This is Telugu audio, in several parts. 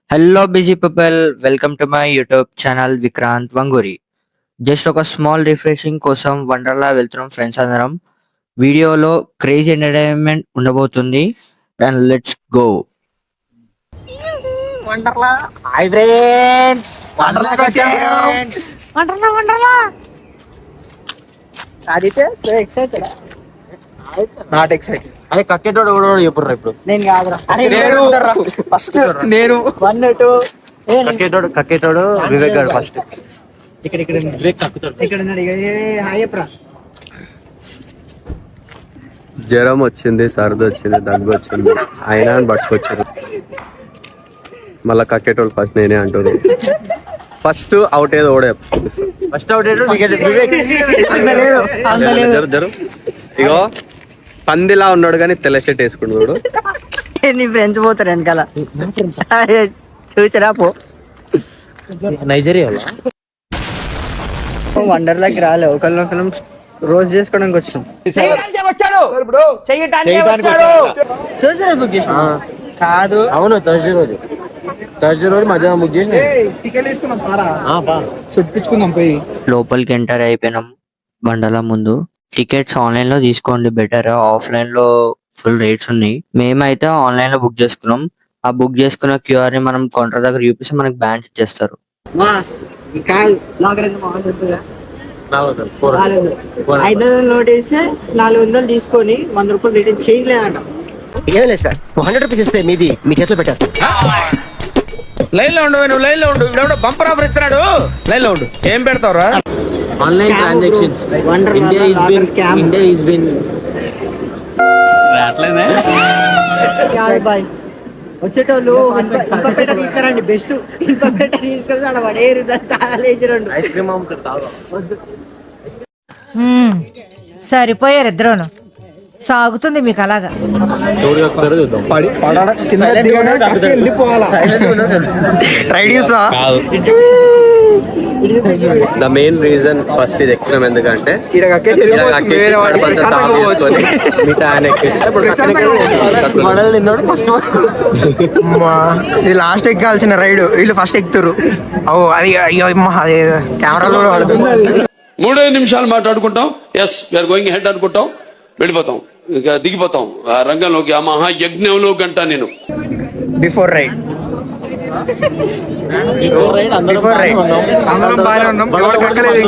Hello busy people, welcome to my YouTube channel Vikrant Vanguri. Just ఒక స్మాల్ రిఫ్రెషింగ్ కోసం వండర్లా వెళ్తున్నాం ఫ్రెండ్స్ అందరం. వీడియోలో క్రేజీ ఎంటర్టైన్మెంట్ ఉండబోతుంది and let's go. Wonderla hi friends, వండర్లాకి వచ్చాం. వండర్లా అదితే సో ఎక్సైటెడ్. Not excited. అదే కక్కేటోడు కూడా చెప్పుర్రా ఇప్పుడు. నేను కాదురా. అరే ఫస్ట్ నేను 1 2 కక్కేటోడు వివేక్ గారు ఫస్ట్. ఇక్కడ వివేక్ కక్కుతాడు. ఇక్కడ ఉన్నాడు. హాయ్ అప్రా. జ్వరం వచ్చింది, సర్ది వచ్చింది, దగ్గు వచ్చింది, అయినా పట్టుకొచ్చారు. మళ్ళా కక్కేటోళ్ళు ఫస్ట్ నేనే అంటారు. ఫస్ట్ అవుట్ ఏదో ఓడే ఫస్ట్ అవుట్ వివేక్. జరు ఇగో పందిలా ఉన్నాడు కానీ తెల్ల షర్ట్ వేసుకున్నాడు. నీ ఫ్రెండ్స్ పోతారు వెనకాల. చూసారా పో. నైజీరియాలో వండర్లాకి రాలే, ఒకళ్ళొకళ్ళం రోజు చేసుకోవడానికి వచ్చినాం. చూసారా బుక్ చేసిన కాదు. అవును, థర్స్డే రోజు మధ్యాహ్నం బుక్ చేసి టికెట్ తీసుకున్నాం. చుట్టించుకుందాం పోయి. లోపలికి ఎంటర్ అయిపోయినాం. వండర్లా ముందు టికెట్స్ ఆన్లైన్ లో తీసుకోండి, బెటర్. ఆఫ్లైన్ లో ఫుల్ రేట్స్ ఉన్నాయి. మేమైతే ఆన్లైన్ లో బుక్ చేసుకున్నాం. ఆ బుక్ చేసుకున్న క్యూఆర్ ని మనం కౌంటర్ దగ్గర చూపిస్తే మనకి బ్యాన్స్ ఇచ్చేస్తారు. 500 నోట్ వేస్తే 400 తీసుకొని 100 రూపాయలు రిటర్న్ చేయలేదంట. ఏం లేదు సార్, 100 రూపీస్ ఇస్తే మీది మీ చేతిలో పెట్టేస్తా. లైన్ లో ఉండు, నువ్వు లైన్ లో ఉండు. ఇప్పుడు బంపర్ ఆఫర్ ఇస్తున్నాడు, లైన్ లో ఉండు. ఏం పెడతావురా? Online transactions. ఇండియా ఈస్ బిన్ బాయ్ వచ్చేటోళ్ళు ఇన్పపేట తీసుకురండి. బెస్ట్ ఇన్పపేట తీసుకొని ఆడ పడేరు తాళేసిరండు. ఐస్ క్రీమ్ అమ్ముతారు. సరిపోయారు ఇద్దరును. సాగుతుంది మీకు అలాగా. ద మెయిన్ రీజన్ ఫస్ట్ ఇది ఎక్కినాం ఎందుకంటే ఇది లాస్ట్ ఎక్కాల్సిన రైడ్, వీళ్ళు ఫస్ట్ ఎక్కుతారు. ఓ అది అయ్యో అది కెమెరాలో కూడా పడుతుంది. 3 నిమిషాలు మాట్లాడుకుంటాం. ఎస్ వీఆర్ గోయింగ్ హెడ్ అనుకుంటాం, వెళ్ళిపోతాం, ఇక దిగిపోతాం ఆ రంగంలోకి. ఆ మహాయజ్ఞంలో గంట నేను బిఫోర్ రైడ్ అందరం బాగానే ఉన్నాం. ఎవరు కక్కలేదు.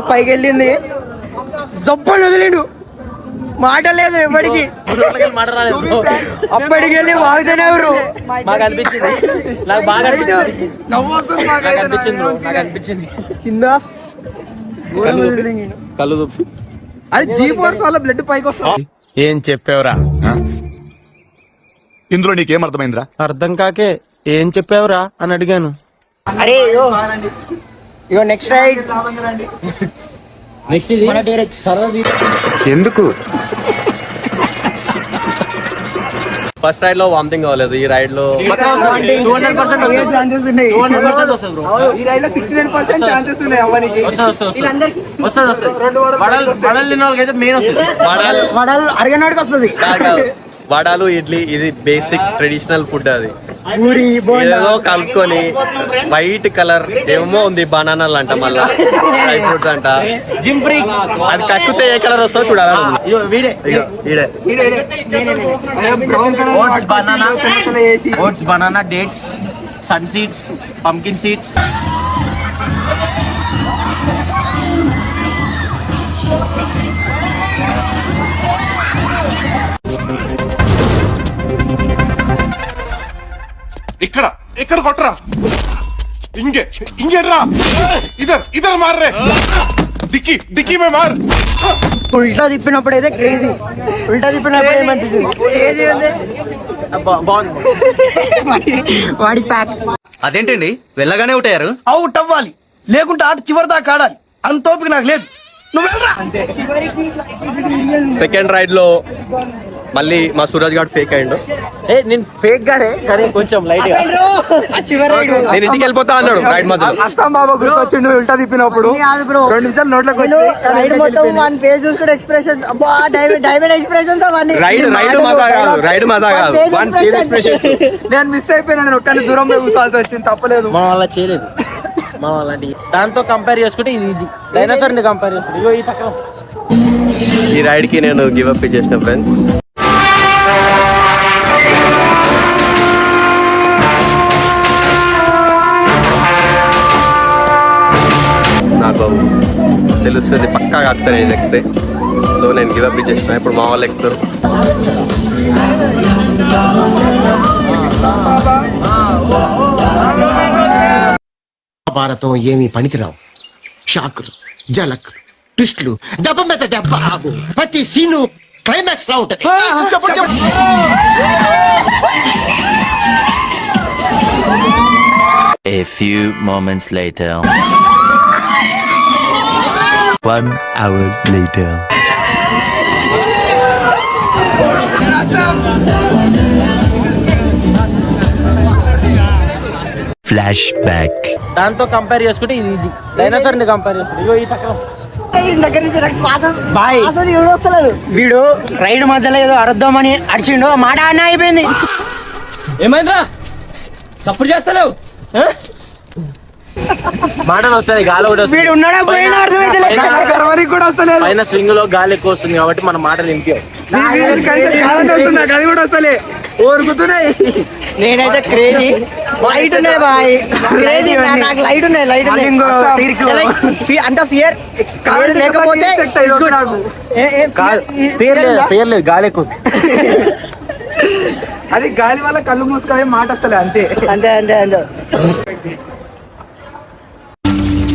పైకి వెళ్ళింది, జబ్బలు వదిలేడు, మాట లేదు ఎప్పటికి. అప్పటికి వెళ్ళి వాగుతూనే ఎవరు. మాకు అనిపించింది, నాకు బాగా అనిపించింది. కింద కళ్ళు అది G-ఫోర్స్ వల్ల బ్లడ్ పైకి వస్తుంది. ఏం చెప్పావురా? ఇందులో నీకేం అర్థమైందిరా? అర్థం కాకే ఏం చెప్పావురా అని అడిగాను. అరే ఇగో నెక్స్ట్ రైడ్. నెక్స్ట్ ఇది ఎందుకు ఫస్ట్ రైడ్ లో వామిటింగ్ అవ్వలేదు, ఈ రైడ్ లో 200% ఛాన్సెస్ ఉన్నాయి. 200% వస్తుంది బ్రో. ఈ రైడ్ లో 69% ఛాన్సెస్ ఉన్నాయి అవ్వడానికి. వస్తుంది. వడలు తిన్న వాళ్ళకైతే మెయిన్ వస్తుంది. వడాలు అరగనాడికి వస్తుంది. వడాలు, ఇడ్లీ, ఇది బేసిక్ ట్రెడిషనల్ ఫుడ్. అది పూరి ఏదో కలుపుకొని వైట్ కలర్ ఏమో ఉంది, బనానాలు అంట, మళ్ళా డ్రై ఫ్రూట్స్ అంట. Gym free. అది కక్కితే ఏ కలర్ వస్తుందో చూడాలి. Oats, banana, dates, sun seeds, pumpkin seeds. ఇక్కడ ఇక్కడ కొట్టరా, ఇంకేట్రా, ఇదర్ మార్ రే, దిక్కి మే మార్. ఉల్టా తిప్పినప్పుడు అయితే క్రేజీ, ఉల్టా తిప్పినప్పుడు ఏమనిపిస్తుంది? క్రేజీ ఉంది. వాడి ప్యాక్. అదేంటండి వెళ్ళగానే అవుట్ అవుట్ అవ్వాలి, లేకుంటే ఆట చివరి దాకా ఆడాలి. అంత ఓపిక నాకు లేదు. నువ్వు వెళ్ళరా. సెకండ్ రైడ్ లో మళ్ళీ మా సూరజ్ గారు ఫేక్ అయ్యిండు. నేను ఫేక్ గానే కానీ కొంచెం లైట్ గా నేను ఇంటికి వెళ్ళిపోతా అన్నాడు రైడ్ మధ్యలో. అస్సాం బాబా గుర్తొచ్చిండు ఉల్టా తిప్పినప్పుడు 2 నిమిషాలు నోట్లోకి వచ్చి రైడ్ మొత్తం వన్ ఫేస్ చూసుకుంటే ఎక్స్ప్రెషన్ అబ్బా డైమండ్ ఎక్స్ప్రెషన్స్ అవన్నీ రైడ్ మజా కాదు, రైడ్ మజా కాదు, వన్ ఫేస్ ఎక్స్ప్రెషన్. నేను మిస్ అయిపోయినా, నేను ఒక్కడిని దూరం పోయి కూర్చోవాల్సి వచ్చింది, తప్పలేదు. మనం అలా చేయలేదు. మనం అలాంటి దాంతో కంపేర్ చేసుకుంటే ఇది ఈజీ. డైనోసార్ ని కంపేర్ చేసుకుంటే ఇగో ఈ చక్రం. ఈ రైడ్ కి నేను గివ్ అప్ చేసిన ఫ్రెండ్స్. నాకు తెలుస్తుంది పక్కాగా ఎక్కుతాను నేను ఎక్కితే. సో నేను గివ్ అప్ చేసిన. ఇప్పుడు మా వాళ్ళు ఎక్కుతారు. భారతం ఏమీ పనికిరావు. షాకులు, జలక్, ట్విస్టులు, దెబ్బ మీద దెబ్బ ఆగు. ప్రతి సీను క్లైమాక్స్ లా ఉంటది. A few moments later. 1 hour later. Flashback. దాంతో కంపేర్ చేసుకుంటే ఇది ఈజీ. డైనోసార్ ని కంపేర్ చేసుకుంటే ఇగో ఈ చక్రం. దగ్గర నుంచి నాకు శ్వాస బాయ్ అసలు ఎవరు వస్తలేదు. వీడు రైడ్ మధ్యలో ఏదో అరుద్దామని అరిచిండు, మాట అన్న అయిపోయింది. ఏమైందిరా సప్పుడు చేస్తలేవు? మాటలు వస్తాయి, గాలి కూడా వస్తుంది. వీడు ఉన్నాడా పోయినా అర్థమైతే కూడా వస్తలేదు. పైన స్వింగ్ లో గాలి ఎక్కువ వస్తుంది కాబట్టి మన మాటలు వినిపించవు. అది కూడా వస్తలే, ఓరుకుతున్నాయి. నేనైతే క్రేజీ లైట్ ఉన్నాయి బాయ్, క్రేజీ నాకు లైట్ ఉన్నాయి, లైట్ అంత ఫియర్ లేకపోతే ఫియర్ లేదు, గాలి ఎక్కువ. అది గాలి వల్ల కళ్ళు మూసుకొని మాట వస్తలే, అంతే అంతే అంతే అంతే.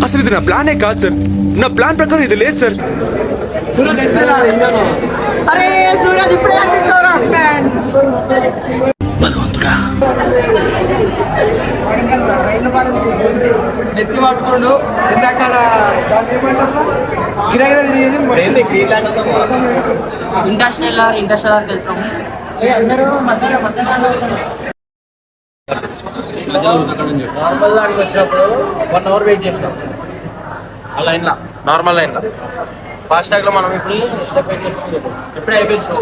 అసలు ఇది నా ప్లానే కాదు సార్. నా ప్లాన్ ప్రకారం ఇది లేదు సార్. అరే సూరజ్ ఇప్పుడే అనిపిస్తావురా ఎత్తి పట్టుకోండు. ఇందాక దాన్ని ఏమంటారు, గిరగిర తిరిగింది. ఇంటర్స్టెల్లార్ వెళ్తాం అందరూ నార్మల్ దానికి వచ్చినప్పుడు 1 hour వెయిట్ చేసినాం ఆ లైన్లో, నార్మల్ లైన్లో. ఫాస్ట్ ట్యాగ్ లో మనం ఇప్పుడు ఎంతసేపు వెయిట్ చేస్తాం చెప్పు. ఎప్పుడే అయిపోయింది షో.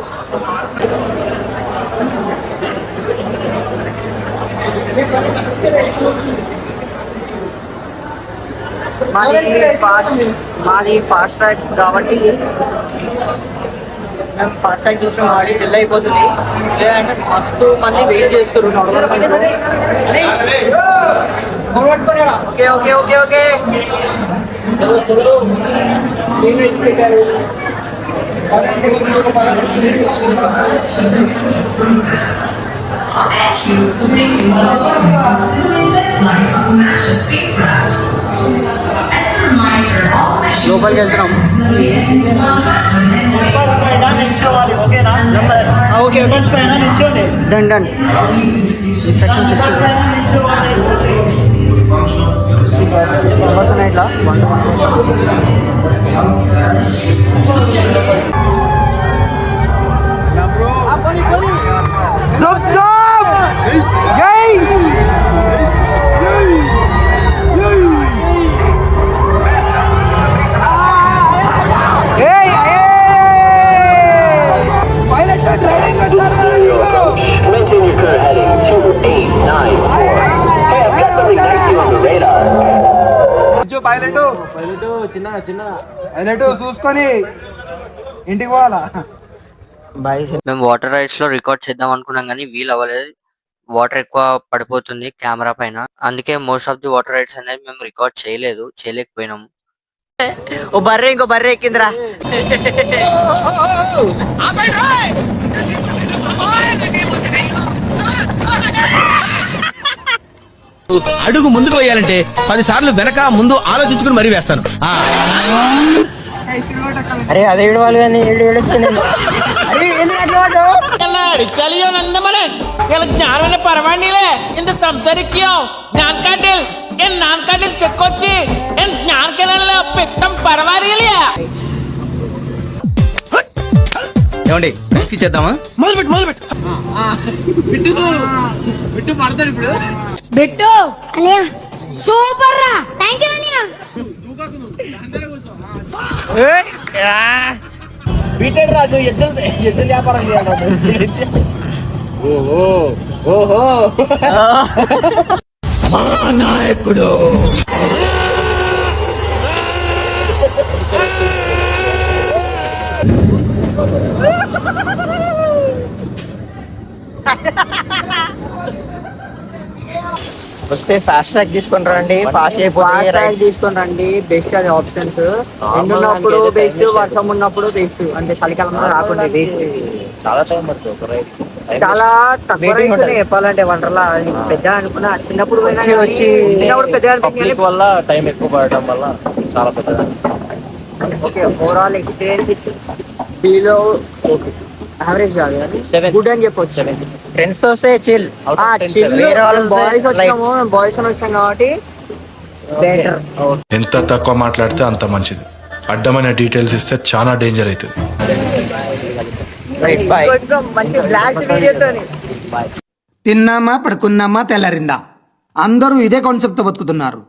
మాది ఫాస్ట్ ట్రాక్ కాబట్టి మేము ఫాస్ట్ ట్రాక్ చూసిన వాడి ఢిల్లీ అయిపోతుంది. లేదంటే మస్తు మంది వెయిట్ చేస్తున్నారు. ఓకే ఓకే ఓకే ఓకే లోపలికి వెళ్తున్నాం. Okay done done. ఇట్లా పైలట్ చూసుకొని ఇంటికి పోవాలా. మేము వాటర్ రైడ్స్ లో రికార్డ్ చేద్దాం అనుకున్నాం కానీ వీలు అవ్వలేదు. వాటర్ ఎక్కువ పడిపోతుంది కెమెరా పైన. అందుకే most of the water rides అనేది మేము రికార్డ్ చేయలేకపోయినాము. ఓ బర్రె ఇంకో బర్రె ఎక్కిందిరా. అడుగు ముందుకు వేయాలంటే 10 సార్లు వెనక ముందు ఆలోచించుకుని మరీ వేస్తాను. అరే అదే ఏడవాలి కానీ ఏడుస్తున్నాను. चलियो नंदमने ज्ञान परवाणीले इंत संसारिक्यों ज्ञान काटिल इन नान काटिल चक्कोची इन ज्ञान के नल्ला पित्तम परवारीलिया ఏమండి డ్రింక్స్ ఇచ్చేద్దామా? బిట్టు పడతాడు ఇప్పుడు. బిట్టు అన్నయ్య సూపర్ రా, థాంక్యూ అన్నయ్య. బీటెడ్ రాజు ఎద్దులు వ్యాపారం చేయాలి. ఓహో నాయకుడు వస్తే ఫాస్ట్ ట్రాక్ తీసుకొని రండి, ఫాస్ట్ ట్రాక్ తీసుకొని రండి. బెస్ట్ అది ఆప్షన్స్. ఎండున్నప్పుడు బెస్ట్, వర్షం ఉన్నప్పుడు బెస్ట్. అంటే చలికాలంలో రాకుండా బెస్ట్. చాలా టైం పడుతుంది ఒక రైడ్. చాలా తక్కువ రైడ్స్ ఉన్నాయి చెప్పాలంటే వండర్లా. పెద్ద అనుకున్నా చిన్నప్పుడు పోయినా వచ్చి చిన్నప్పుడు పెద్ద పబ్లిక్ వల్ల టైం ఎక్కువ పడటం వల్ల చాలా పెద్దగా. Okay, overall experience below average కాదు కానీ గుడ్ అని చెప్పొచ్చు. ఫ్రెండ్స్ తో వస్తే చిల్. బాయ్స్ వచ్చాము, బాయ్స్ వచ్చాం కాబట్టి బెటర్. ఎంత తక్కువ మాట్లాడితే అంత మంచిది. అడ్డమైన డీటెయిల్స్ ఇస్తే చాలా డేంజర్ అవుతుంది. మంచి బ్లాక్ వీడియోతో తిన్నామా పడుకున్నామా తెల్లారిందా అందరూ ఇదే కాన్సెప్ట్ తో బతుకుతున్నారు.